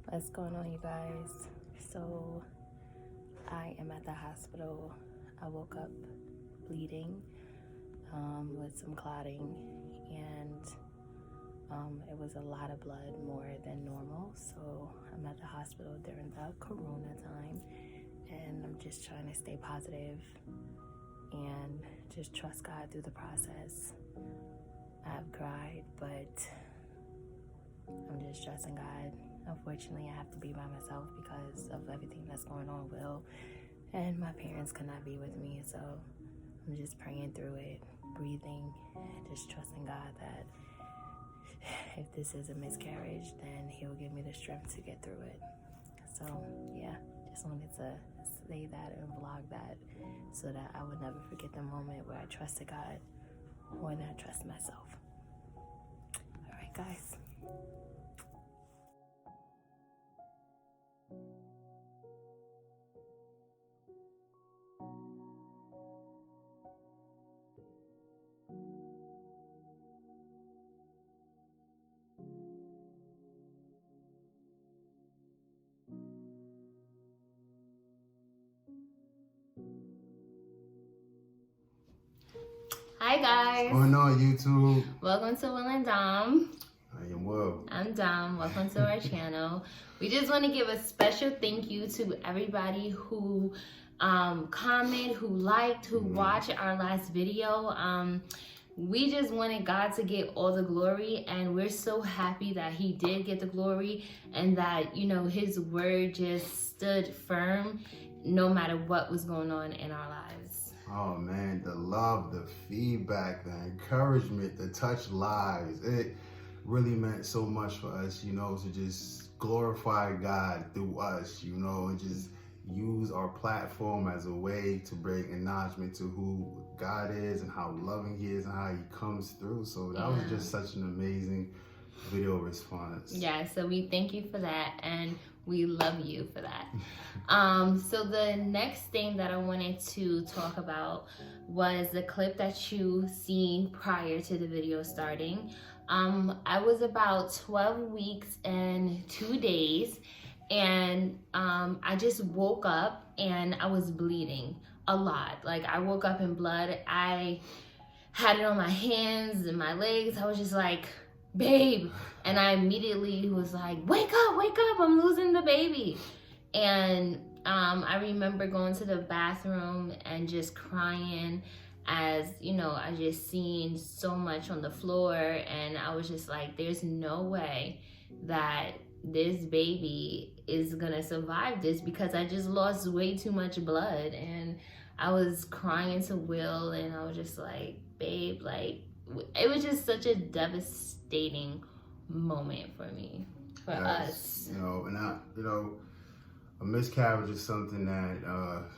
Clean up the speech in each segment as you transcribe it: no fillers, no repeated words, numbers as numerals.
What's going on, you guys? So I am at the hospital. I woke up bleeding with some clotting, and it was a lot of blood, more than normal. So I'm at the hospital during the corona time, and I'm just trying to stay positive and just trust God through the process. I've cried, but I'm just trusting God. Unfortunately, I have to be by myself because of everything that's going on, Will, and my parents could not be with me, so I'm just praying through it, breathing, and just trusting God that if this is a miscarriage, then He'll give me the strength to get through it. So, yeah, just wanted to say that and vlog that so that I would never forget the moment where I trusted God more than I trust myself. All right, guys. Hi guys. What's going on, YouTube? Welcome to Will and Dom. I am Will. I'm Dom. Welcome to our channel. We just want to give a special thank you to everybody who commented, who liked, who watched our last video. We just wanted God to get all the glory, and we're so happy that He did get the glory, and that, you know, His word just stood firm no matter what was going on in our lives. Oh man, the love, the feedback, the encouragement, the touch lives. It really meant so much for us, you know, to just glorify God through us, you know, and just use our platform as a way to bring acknowledgement to who God is and how loving He is and how He comes through. So that was just such an amazing video response. Yeah, so we thank you for that, and we love you for that. So the next thing that I wanted to talk about was the clip that you seen prior to the video starting. I was about 12 weeks and 2 days, and I just woke up and I was bleeding a lot. Like, I woke up in blood. I had it on my hands and my legs. I was just like, babe. And I immediately was like, wake up, I'm losing the baby. And I remember going to the bathroom and just crying, as, you know, I just seen so much on the floor, and I was just like, there's no way that this baby is gonna survive this, because I just lost way too much blood. And I was crying to Will, and I was just like, babe, like, it was just such a devastating moment for me, for us. You know, and a miscarriage is something that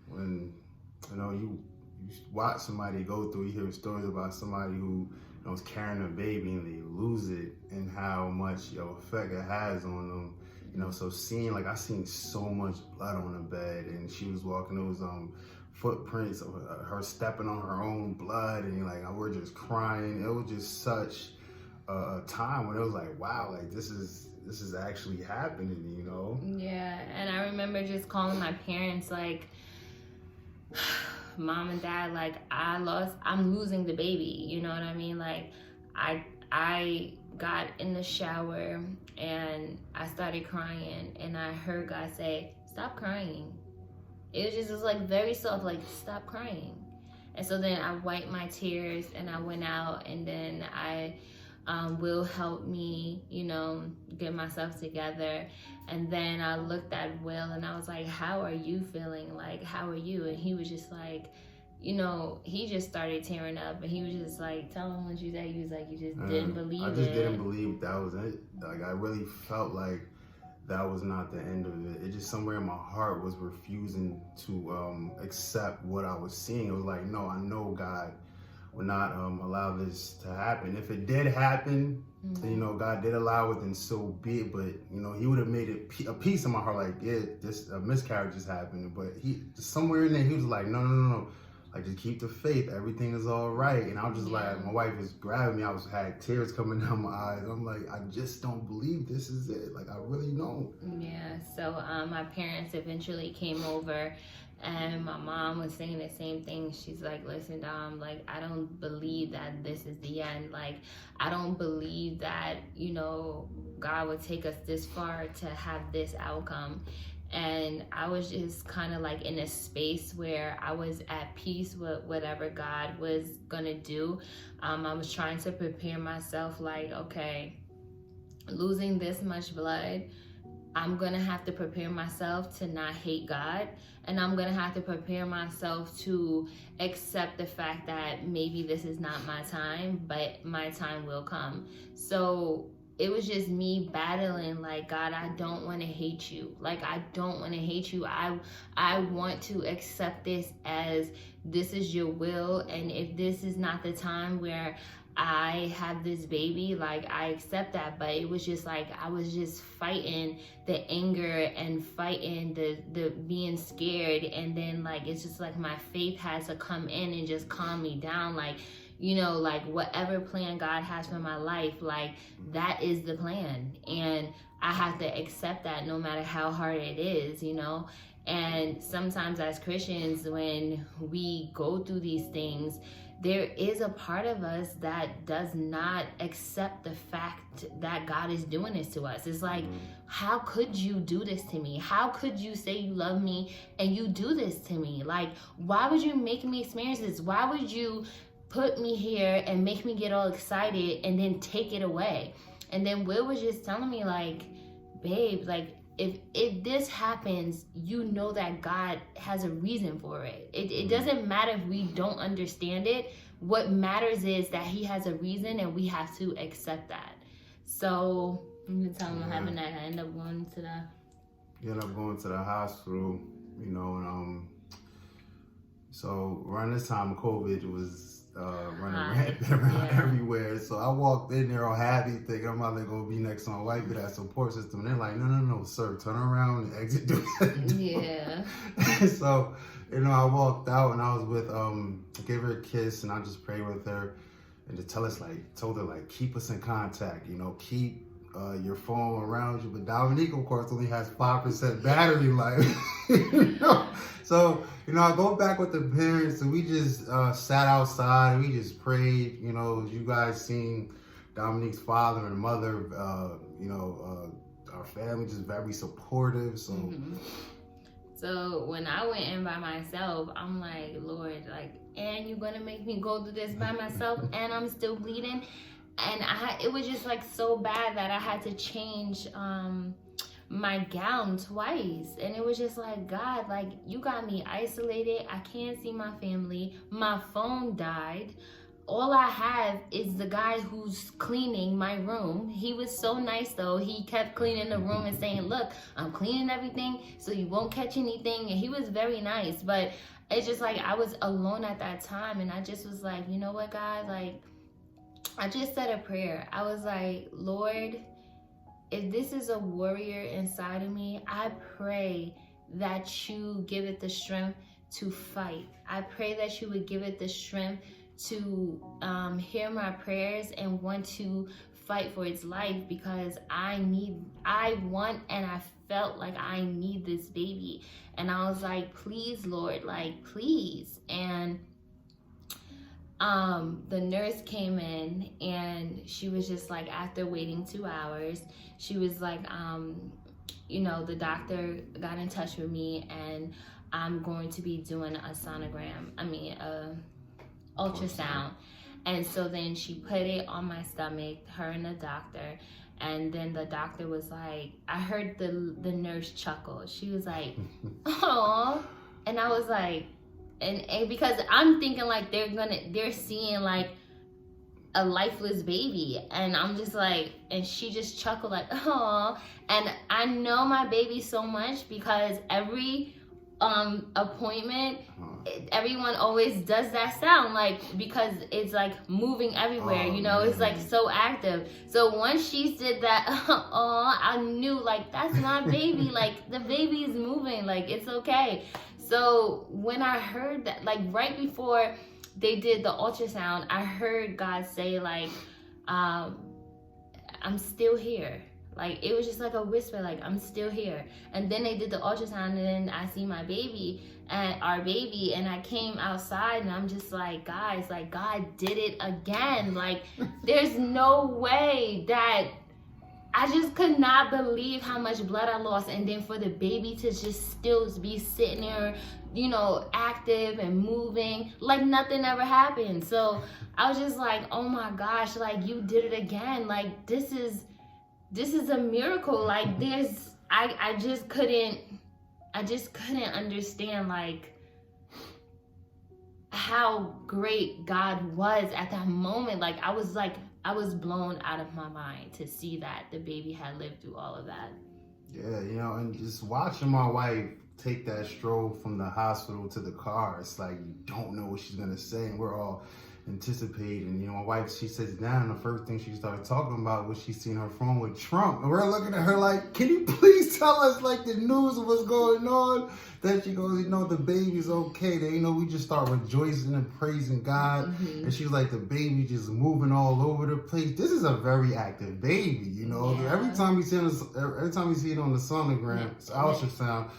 when, you know, you watch somebody go through, you hear stories about somebody who, you know, is carrying a baby and they lose it, and how much, you know, effect it has on them. You know, so seeing, like, I seen so much blood on the bed, and she was walking those footprints of her stepping on her own blood, and like, we're just crying. It was just such a time when it was like, wow, like this is actually happening, you know? Yeah, and I remember just calling my parents like, Mom and Dad, like, I'm losing the baby, you know what I mean? Like, I got in the shower and I started crying, and I heard God say, stop crying. It was like very soft, like, stop crying. And so then I wiped my tears and I went out, and then Will helped me, you know, get myself together. And then I looked at Will and I was like, how are you feeling? Like, how are you? And he was just like, you know, he just started tearing up, and he was just like, tell him what you said. He was like, you just didn't believe it. I just didn't believe that was it. Like, I really felt like that was not the end of it. It just, somewhere in my heart, was refusing to accept what I was seeing. It was like, no, I know God would not allow this to happen. If it did happen, you know, God did allow it, and so be it. But, you know, He would have made it a piece of my heart, like, yeah, this miscarriage is happening. But He, somewhere in there, He was like, no. like, just keep the faith. Everything is all right. And I was just like, my wife was grabbing me. Had tears coming down my eyes. I'm like, I just don't believe this is it. Like, I really don't. Yeah. So my parents eventually came over, and my mom was saying the same thing. She's like, listen, Dom, like, I don't believe that this is the end. Like, I don't believe that, you know, God would take us this far to have this outcome. And I was just kind of like in a space where I was at peace with whatever God was gonna do. I was trying to prepare myself, like, okay, losing this much blood, I'm gonna have to prepare myself to not hate God, and I'm gonna have to prepare myself to accept the fact that maybe this is not my time, but my time will come. So it was just me battling, like, God, I don't want to hate you. Like, I don't want to hate you. I want to accept this as this is your will. And if this is not the time where I have this baby, like, I accept that. But it was just like, I was just fighting the anger and fighting the being scared. And then, like, it's just like my faith has to come in and just calm me down. Like, you know, like, whatever plan God has for my life, like, that is the plan. And I have to accept that no matter how hard it is, you know. And sometimes as Christians, when we go through these things, there is a part of us that does not accept the fact that God is doing this to us. It's like, how could you do this to me? How could you say you love me and you do this to me? Like, why would you make me experience this? Why would you put me here and make me get all excited and then take it away? And then Will was just telling me, like, babe, like, if this happens, you know that God has a reason for it. It doesn't matter if we don't understand it. What matters is that he has a reason, and we have to accept that. So I'm gonna tell him what happened. That I end up going to the hospital, you know, and so around this time, COVID was running rampant around everywhere. So I walked in there all happy, thinking I'm either gonna be next to my wife with that support system. And they're like, no, sir, turn around and exit the door. Yeah. So, you know, I walked out and I was with I gave her a kiss and I just prayed with her and just told her like keep us in contact, you know, keep your phone around you. But Dominique, of course, only has 5% battery life. You know? So, you know, I go back with the parents and we just sat outside and we just prayed. You know, you guys seen Dominique's father and mother, you know, our family just very supportive. So, So when I went in by myself, I'm like, Lord, like, and you're gonna make me go through this by myself and I'm still bleeding? And it was just like so bad that I had to change my gown twice. And it was just like, God, like, you got me isolated. I can't see my family. My phone died. All I have is the guy who's cleaning my room. He was so nice though. He kept cleaning the room and saying, look, I'm cleaning everything so you won't catch anything. And he was very nice. But it's just like I was alone at that time. And I just was like, you know what, God, like, I just said a prayer. I was like, Lord, if this is a warrior inside of me, I pray that you give it the strength to fight. I pray that you would give it the strength to hear my prayers and want to fight for its life, because I want and I felt like I need this baby. And I was like, please, Lord, like, please. And the nurse came in and she was just like, after waiting 2 hours, she was like, you know, the doctor got in touch with me and I'm going to be doing a ultrasound. And so then she put it on my stomach, her and the doctor. And then the doctor was like, I heard the nurse chuckle. She was like, oh. And I was like, and because I'm thinking like they're seeing like a lifeless baby. And I'm just like, and she just chuckled like, oh. And I know my baby so much because every appointment, everyone always does that sound, like, because it's like moving everywhere, you know, it's like so active. So once she did that, I knew, like, that's my baby, like the baby is moving, like it's okay. So when I heard that, like right before they did the ultrasound, I heard God say, like, I'm still here. Like, it was just like a whisper, like, I'm still here. And then they did the ultrasound, and then I see my baby, and our baby, and I came outside, and I'm just like, guys, like, God did it again. Like, there's no way that, I just could not believe how much blood I lost. And then for the baby to just still be sitting there, you know, active and moving, like nothing ever happened. So I was just like, oh my gosh, like, you did it again. Like, this is a miracle. Like, I just couldn't understand, like, how great God was at that moment. Like, I was blown out of my mind to see that the baby had lived through all of that. Yeah, you know, and just watching my wife take that stroll from the hospital to the car, it's like, you don't know what she's gonna say, and we're all anticipating. You know, my wife, she sits down, and the first thing she started talking about was she seen her phone with Trump, and we're looking at her like, can you please tell us, like, the news of what's going on? Then she goes, you know, the baby's okay. They, you know, we just start rejoicing and praising God. Mm-hmm. And she's like, the baby just moving all over the place. This is a very active baby, you know. Yeah. Every time you see it on the sonogram, it's ultrasound,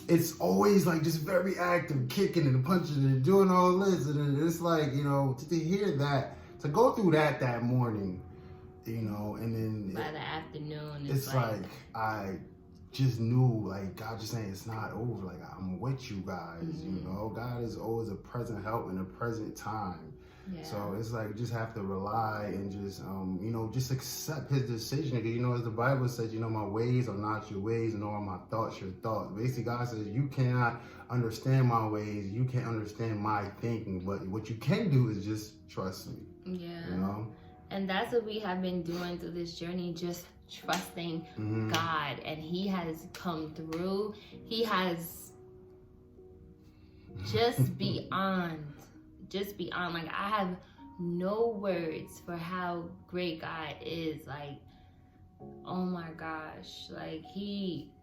it's always like just very active, kicking and punching and doing all this. And it's like, you know, to hear that, to go through that morning, you know, and then by the afternoon, it's like I just knew, like, God just saying it's not over. Like, I'm with you guys, mm-hmm. You know. God is always a present help in a present time. Yeah. So it's like, just have to rely and just, you know, just accept his decision. Because, you know, as the Bible says, you know, my ways are not your ways, nor are my thoughts your thoughts. Basically, God says, you cannot understand my ways. You can't understand my thinking. But what you can do is just trust me. Yeah. You know? And that's what we have been doing through this journey, just trusting mm-hmm. God. And he has come through. He has just beyond. Like, I have no words for how great God is. Like, oh my gosh.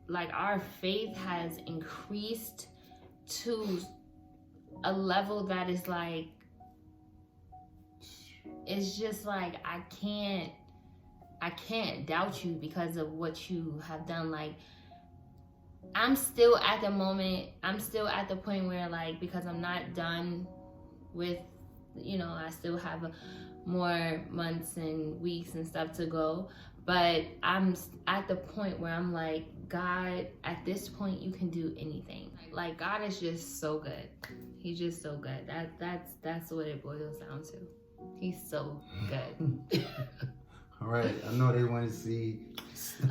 Like, our faith has increased to a level that is like, it's just like, I can't doubt you because of what you have done. Like, I'm still at the point where, like, because I'm not done with, you know, I still have more months and weeks and stuff to go, but I'm at the point where I'm like, God, at this point you can do anything. Like, God is just so good. He's just so good. That's what it boils down to. He's so good. All right, I know they want to see.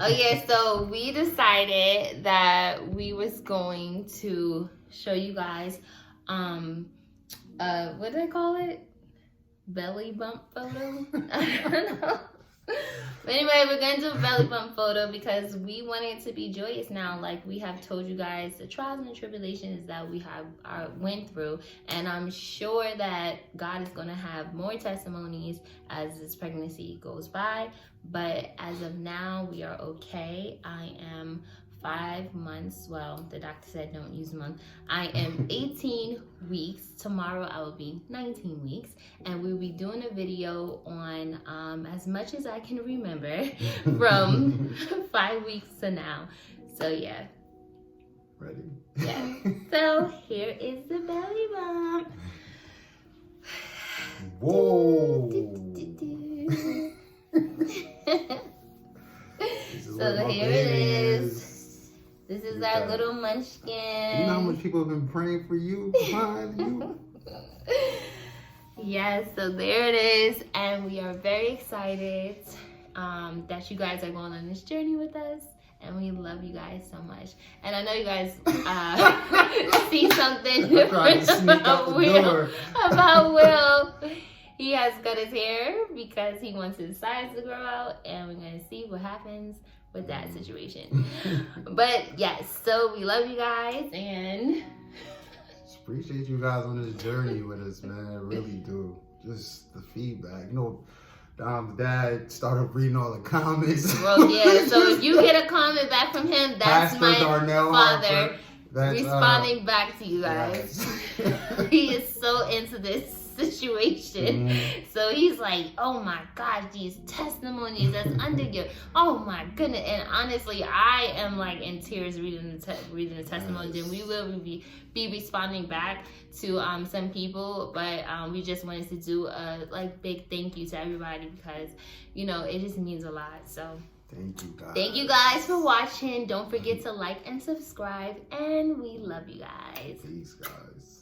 Oh yeah, so we decided that we was going to show you guys what do they call it? Belly bump photo? I don't know. But anyway, we're going to do a belly bump photo because we want it to be joyous now. Like, we have told you guys the trials and tribulations that we went through. And I'm sure that God is going to have more testimonies as this pregnancy goes by. But as of now, we are okay. I am 5 months. Well, the doctor said don't use a month. I am 18 weeks. Tomorrow I will be 19 weeks. And we'll be doing a video on as much as I can remember from 5 weeks to now. So yeah. Ready? Yeah. So here is the belly bump. Whoa. So here it is. This is our little munchkin. You know how much people have been praying for you, behind you? Yes, so there it is. And we are very excited that you guys are going on this journey with us. And we love you guys so much. And I know you guys see something different about Will. He has cut his hair because he wants his sides to grow out. And we're going to see what happens with that situation. But yes, so we love you guys, and just appreciate you guys on this journey with us, man. I really do. Just the feedback, you know. Dad started reading all the comments. Bro, yeah. So if you get a comment back from him, that's Pastor my Darnell father that's, responding back to you guys. Right. He is so into this situation. So he's like, oh my gosh, these testimonies that's under you. Oh my goodness. And honestly, I am like in tears reading the testimonies, and we will be responding back to some people, but we just wanted to do a like big thank you to everybody, because you know it just means a lot. So thank you guys for watching. Don't forget to like and subscribe, and we love you guys. Peace, guys.